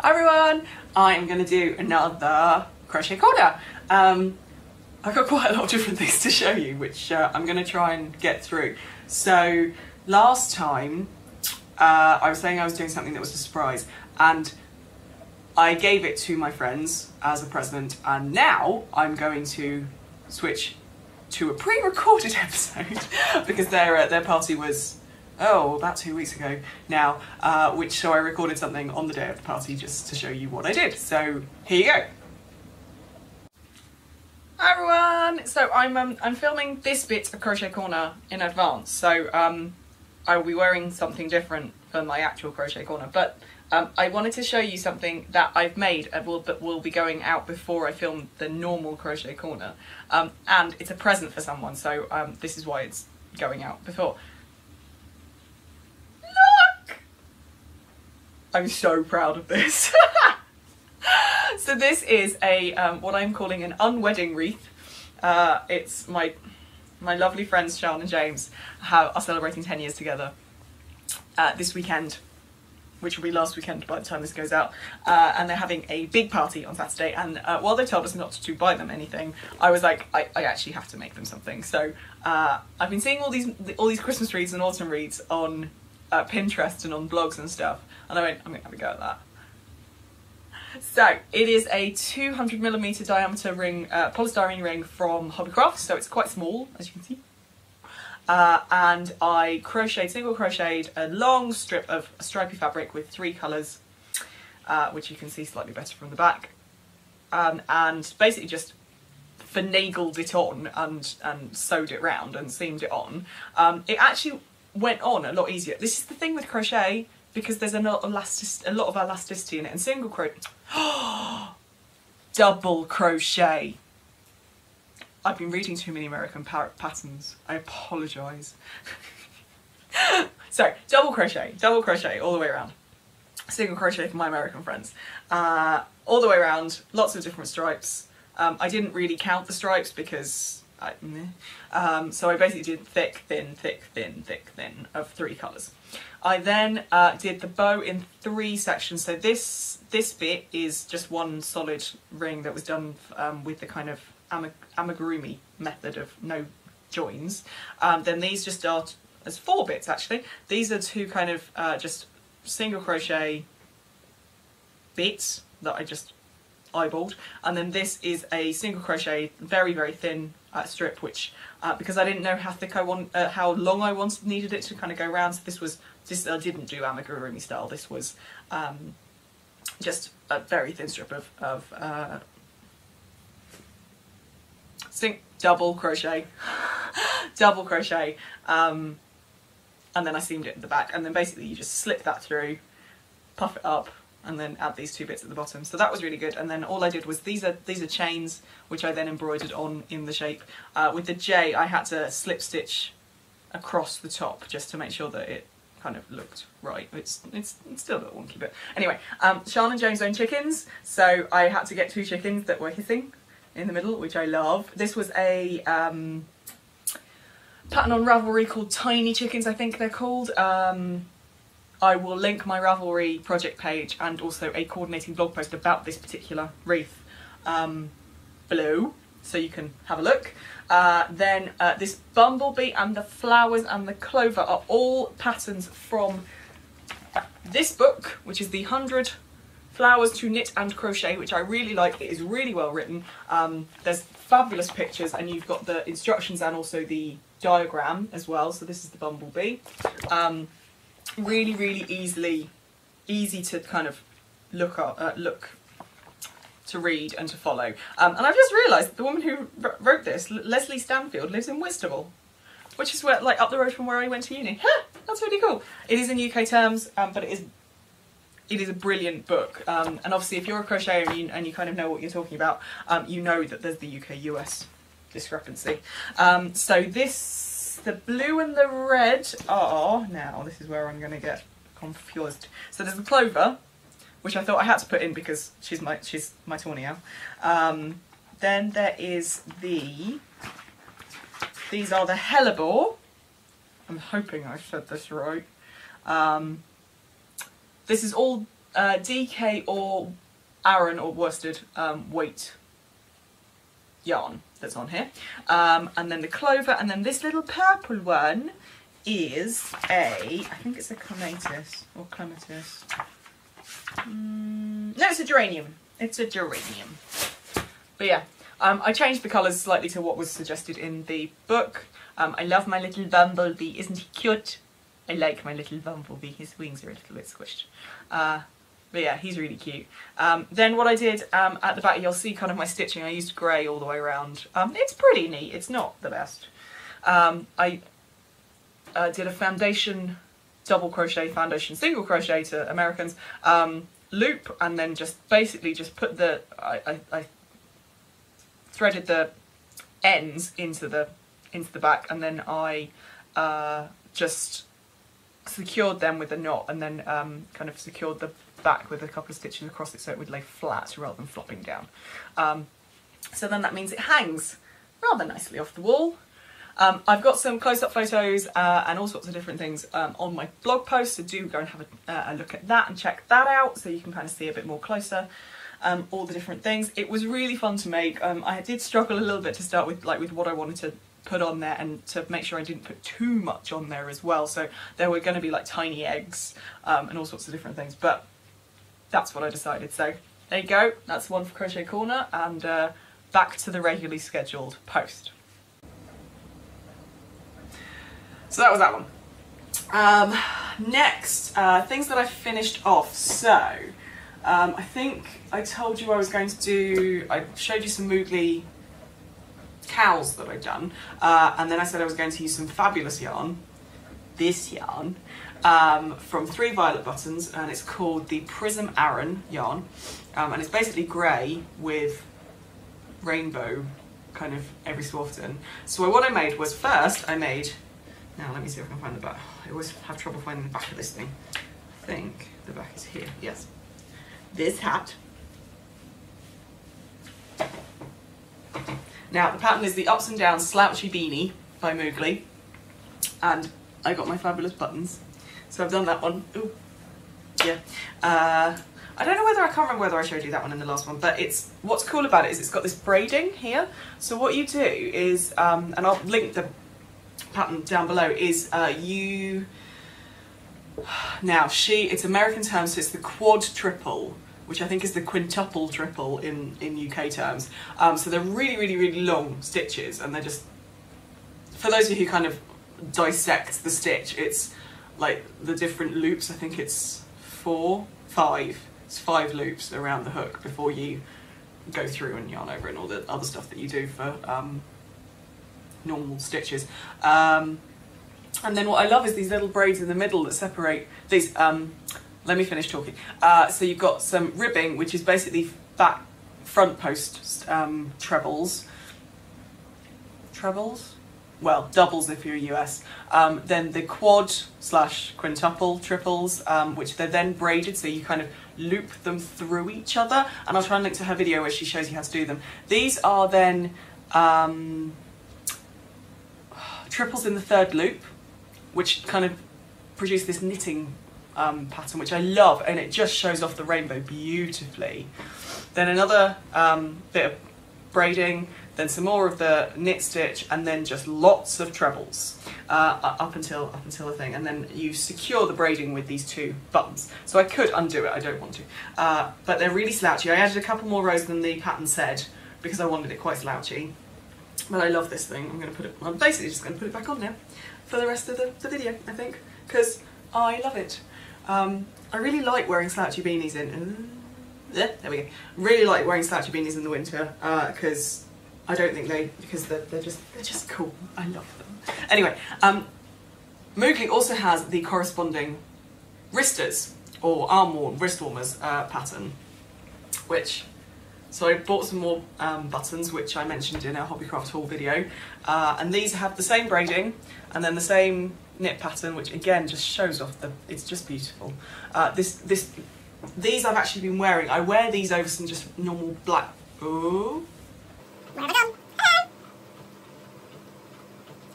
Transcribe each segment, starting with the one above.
Hi everyone, I'm going to do another crochet corner. I've got quite a lot of different things to show you, which I'm going to try and get through. So last time I was saying I was doing something that was a surprise, and I gave it to my friends as a present, and now I'm going to switch to a pre-recorded episode because their party was about 2 weeks ago now, so I recorded something on the day of the party just to show you what I did. So here you go. Hi everyone! So I'm filming this bit of Crochet Corner in advance, so I will be wearing something different for my actual Crochet Corner, but I wanted to show you something that I've made and will be going out before I film the normal Crochet Corner, and it's a present for someone, so this is why it's going out before. Look! I'm so proud of this. So this is a what I'm calling an unwedding wreath. It's my lovely friends Sean and James are celebrating 10 years together this weekend, which will be last weekend by the time this goes out, and they're having a big party on Saturday, and while they told us not to buy them anything, I was like, I actually have to make them something. So I've been seeing all these Christmas wreaths and autumn wreaths on Pinterest and on blogs and stuff, and I went, I'm gonna have a go at that. So it is a 200mm diameter ring, polystyrene ring from Hobbycraft, so it's quite small, as you can see. And I single crocheted a long strip of stripy fabric with 3 colours, which you can see slightly better from the back, and basically just finagled it on and sewed it round and seamed it on. It actually went on a lot easier. This is the thing with crochet, because there's a lot of elasticity in it, and single crochet, double crochet. I've been reading too many American patterns. I apologise. So double crochet all the way around. Single crochet for my American friends. All the way around, lots of different stripes. I didn't really count the stripes because so I basically did thick, thin, thick, thin, thick, thin of 3 colours. I then did the bow in 3 sections. So this bit is just one solid ring that was done with the kind of amigurumi method of no joins. Then these just are as 4 bits actually. These are 2 kind of just single crochet bits that I just eyeballed, and then this is a single crochet very, very thin strip, which because I didn't know how thick how long I needed it to kind of go around. So this I didn't do amigurumi style. This was just a very thin strip of double crochet, and then I seamed it at the back, and then basically you just slip that through, puff it up, and then add these 2 bits at the bottom. So that was really good. And then all I did was these are chains, which I then embroidered on in the shape. With the J, I had to slip stitch across the top just to make sure that it kind of looked right. It's still a bit wonky, but anyway. Sean and James own chickens, so I had to get 2 chickens that were hissing in the middle, which I love. This was a pattern on Ravelry called Tiny Chickens, I think they're called. I will link my Ravelry project page and also a coordinating blog post about this particular wreath below, so you can have a look. Then this bumblebee and the flowers and the clover are all patterns from this book, which is the 100 Flowers to Knit and Crochet, which I really like. It is really well written. There's fabulous pictures, and you've got the instructions and also the diagram as well. So this is the bumblebee. Really, really easy to kind of look to read and to follow. And I've just realised that the woman who wrote this, Leslie Stanfield, lives in Whitstable, which is where, like, up the road from where I went to uni. That's really cool. It is in UK terms, but it is a brilliant book. And obviously, if you're a crocheter and you kind of know what you're talking about, you know that there's the UK-US discrepancy. So the blue and the red are, now this is where I'm going to get confused. So there's the clover, which I thought I had to put in because she's my Tornio. Then there is these are the hellebore. I'm hoping I said this right. This is all DK or Aran or worsted weight yarn that's on here, and then the clover, and then this little purple one is I think it's a clematis or clematis. No, it's a geranium. It's a geranium. But yeah, I changed the colours slightly to what was suggested in the book. I love my little bumblebee. Isn't he cute? I like my little bumblebee. His wings are a little bit squished. But yeah, he's really cute. Then what I did at the back, you'll see kind of my stitching. I used grey all the way around. It's pretty neat. It's not the best. I did a foundation double crochet, foundation single crochet to Americans, loop, and then just basically just put the, I threaded the ends into the back, and then I just secured them with a knot, and then kind of secured the back with a couple of stitches across it so it would lay flat rather than flopping down. So then that means it hangs rather nicely off the wall. I've got some close-up photos and all sorts of different things on my blog post, so do go and have a look at that and check that out so you can kind of see a bit more closer all the different things. It was really fun to make. I did struggle a little bit to start with, like with what I wanted to put on there, and to make sure I didn't put too much on there as well. So there were going to be like tiny eggs and all sorts of different things, but that's what I decided. So there you go, that's one for Crochet Corner, and back to the regularly scheduled post. So that was that one. Next, things that I finished off. So I think I told you I was going to do, I showed you some Moogly cows that I'd done, and then I said I was going to use some fabulous yarn, this yarn, from 3 Violet Buttons, and it's called the Prism Aran yarn, and it's basically grey with rainbow kind of every so often. So what I made was, first I made, now let me see if I can find the back. I always have trouble finding the back of this thing. I think the back is here, yes. This hat. Now the pattern is the Ups and Downs Slouchy Beanie by Moogly, and I got my fabulous buttons. So I've done that one. Ooh, yeah. I don't know whether, I can't remember whether I showed you that one in the last one, but it's, what's cool about it is it's got this braiding here. So what you do is, and I'll link the pattern down below, is it's American terms, so it's the quad triple, which I think is the quintuple triple in UK terms. So they're really, really, really long stitches, and they're just, for those of you who kind of dissect the stitch, it's like the different loops. I think it's 5 loops around the hook before you go through and yarn over, and all the other stuff that you do for normal stitches. And then what I love is these little braids in the middle that separate these. Let me finish talking. So you've got some ribbing, which is basically front post trebles. Well, doubles if you're US. Then the quad / quintuple triples, which they're then braided, so you kind of loop them through each other. And I'll try and link to her video where she shows you how to do them. These are then triples in the 3rd loop, which kind of produce this knitting pattern, which I love, and it just shows off the rainbow beautifully. Then another bit of braiding, then some more of the knit stitch, and then just lots of trebles up until the thing, and then you secure the braiding with these 2 buttons. So I could undo it, I don't want to, but they're really slouchy. I added a couple more rows than the pattern said because I wanted it quite slouchy, but I love this thing. I'm basically just going to put it back on now for the rest of the video, I think, because I love it. I really like wearing slouchy beanies there we go. Really like wearing slouchy beanies in the winter, because I don't think they're just cool. I love them. Anyway, Moogly also has the corresponding wristers, or arm wrist warmers pattern, so I bought some more buttons, which I mentioned in a Hobbycraft haul video, and these have the same braiding and then the same knit pattern, which again just shows off it's just beautiful. These I've actually been wearing. I wear these over some just normal black. Ooh. Where have I gone?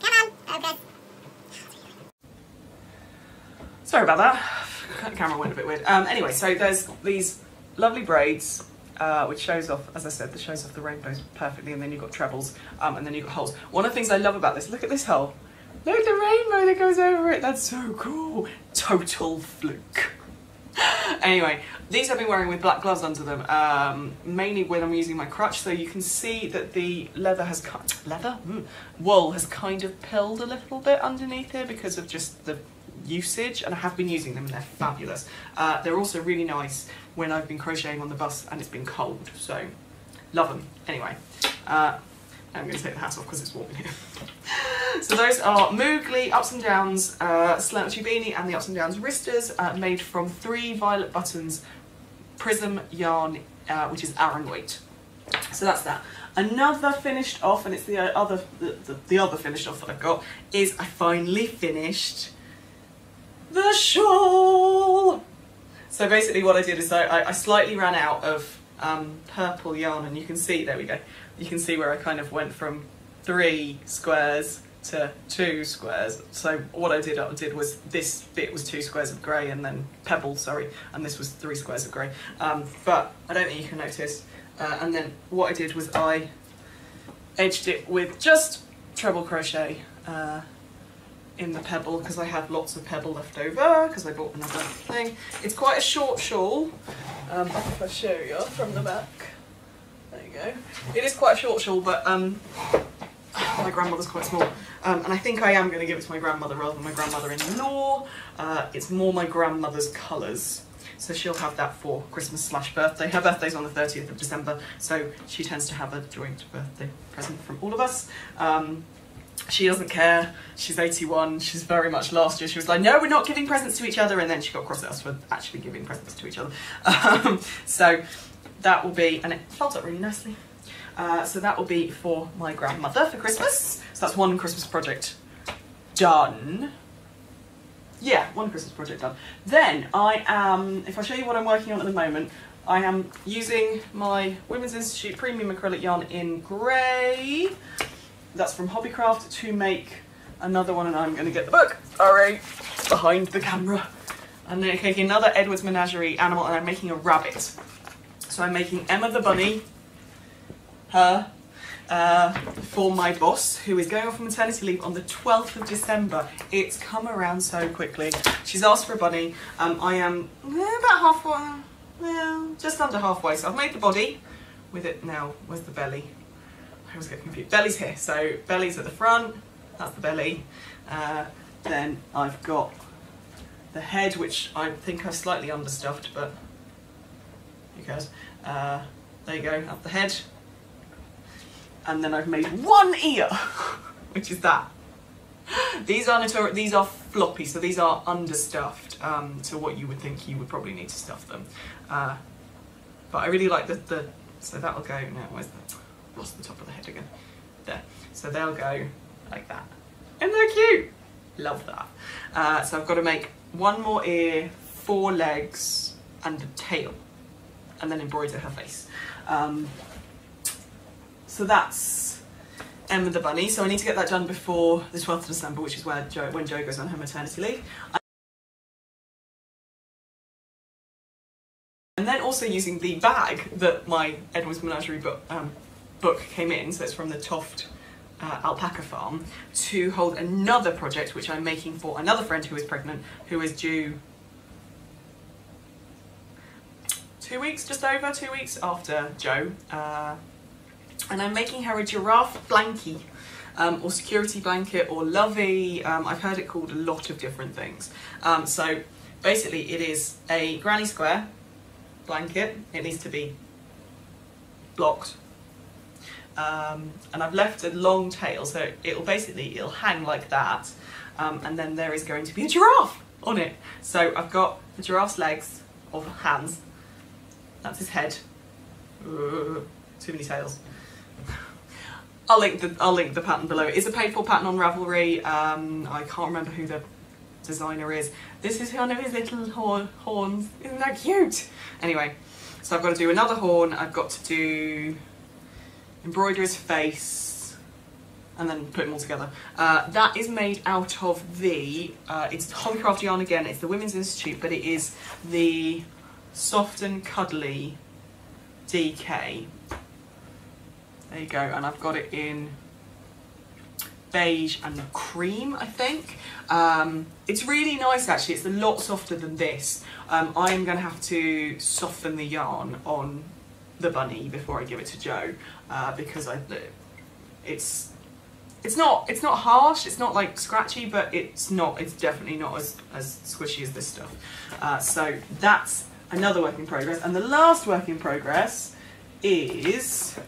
Come on, focus. Sorry about that. camera went a bit weird. Anyway, so there's these lovely braids, which shows off, as I said, this shows off the rainbows perfectly, and then you've got trebles, and then you've got holes. One of the things I love about this, look at this hole. Look at the rainbow that goes over it. That's so cool. Total fluke. Anyway, these I've been wearing with black gloves under them, mainly when I'm using my crutch, so you can see that the leather has wool has kind of pilled a little bit underneath here because of just the usage, and I have been using them and they're fabulous. They're also really nice when I've been crocheting on the bus and it's been cold, so love them. Anyway, I'm going to take the hat off because it's warm in here. So those are Moogly Ups and Downs Slouchy Beanie and the Ups and Downs Wristers, made from 3 violet buttons prism yarn, which is Aran weight. So that's that. Another finished off, and it's the other finished off that I've got, is I finally finished the shawl. So basically what I did is I slightly ran out of purple yarn, and you can see, there we go, you can see where I kind of went from 3 squares to 2 squares. So what I did was this bit was 2 squares of grey, and then Pebble, sorry, and this was 3 squares of grey. But I don't think you can notice. And then what I did was I edged it with just treble crochet in the Pebble, because I had lots of Pebble left over because I bought another thing. It's quite a short shawl. If I show you from the back, there you go. It is quite a short shawl, but my grandmother's quite small, and I think I am going to give it to my grandmother rather than my grandmother-in-law. It's more my grandmother's colours, so she'll have that for Christmas / birthday. Her birthday's on the 30th of December, so she tends to have a joint birthday present from all of us. She doesn't care, she's 81, she's very much last year, she was like, no, we're not giving presents to each other, and then she got cross at us for actually giving presents to each other. So that will be, and it folds up really nicely. So that will be for my grandmother for Christmas. So that's one Christmas project done. Yeah, one Christmas project done. Then I am, if I show you what I'm working on at the moment, I am using my Women's Institute Premium Acrylic yarn in grey. That's from Hobbycraft, to make another one, and I'm going to get the book, sorry, behind the camera. And then taking another Edward's Menagerie animal, and I'm making a rabbit. So I'm making Emma the bunny, her, for my boss, who is going off on maternity leave on the 12th of December. It's come around so quickly. She's asked for a bunny. I am about halfway, well, just under halfway. So I've made the body with it now. Where's the belly? I always get confused. Belly's here. So belly's at the front. That's the belly. Then I've got the head, which I think I've slightly understuffed, but who cares? There you go. That's the head. And then I've made one ear, which is that. These are floppy, so these are understuffed to what you would think you would probably need to stuff them. But I really like the so that'll go, no, where's the, lost the top of the head again. There. So they'll go like that. And they're cute! Love that. So I've got to make one more ear, 4 legs, and a tail. And then embroider her face. So that's Emma the bunny. So I need to get that done before the 12th of December, which is when Jo goes on her maternity leave. And then also using the bag that my Edward's Menagerie book came in, so it's from the Toft alpaca farm, to hold another project which I'm making for another friend who is pregnant, who is due 2 weeks, just over 2 weeks after Jo. And I'm making her a giraffe blankie, or security blanket, or lovey. I've heard it called a lot of different things. So basically it is a granny square blanket. It needs to be blocked. And I've left a long tail, so it'll hang like that. And then there is going to be a giraffe on it. So I've got the giraffe's legs, or hands. That's his head. Too many tails. I'll link the pattern below. It's a paid for pattern on Ravelry. I can't remember who the designer is. This is one of his little horns. Isn't that cute? Anyway, so I've got to do another horn. I've got to do embroider his face, and then put them all together. That is made out of the, it's Hobbycraft yarn again, it's the Women's Institute, but it is the Soft and Cuddly DK. There you go, and I've got it in beige and cream, I think. It's really nice actually, it's a lot softer than this. I am going to have to soften the yarn on the bunny before I give it to Jo, because it's not harsh, it's not like scratchy, but it's definitely not as squishy as this stuff. So that's another work in progress, and the last work in progress is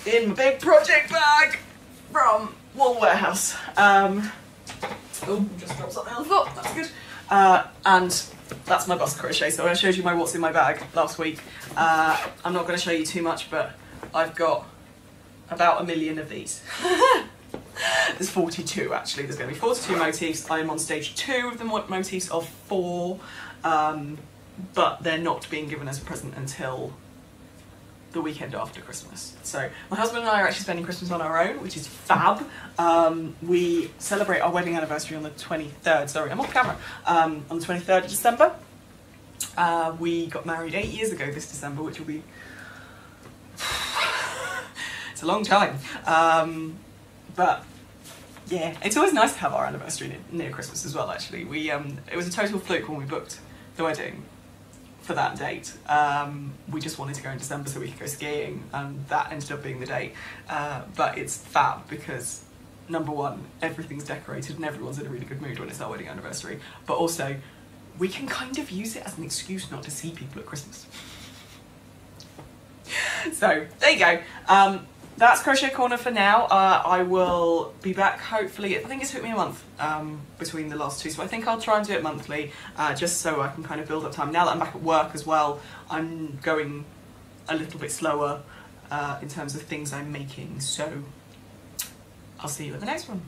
in my big project bag from Wool Warehouse. Oh, just dropped something on the floor, that's good. And that's my bust crochet. So I showed you my what's in my bag last week. I'm not going to show you too much, but I've got about 1 million of these. There's 42 actually, there's going to be 42 motifs. I am on stage 2 of the motifs of 4, but they're not being given as a present until the weekend after Christmas. So my husband and I are actually spending Christmas on our own, which is fab. We celebrate our wedding anniversary on the 23rd, sorry, I'm off camera, on the 23rd of December. We got married 8 years ago this December, which will be, it's a long time. But yeah, it's always nice to have our anniversary near Christmas as well, actually. It was a total fluke when we booked the wedding for that date. We just wanted to go in December so we could go skiing, and that ended up being the date. But it's fab because, number one, everything's decorated and everyone's in a really good mood when it's our wedding anniversary, but also we can kind of use it as an excuse not to see people at Christmas. So there you go. That's Crochet Corner for now. I will be back hopefully, I think it's took me a month between the last two, so I think I'll try and do it monthly, just so I can kind of build up time. Now that I'm back at work as well, I'm going a little bit slower in terms of things I'm making, so I'll see you at the next one.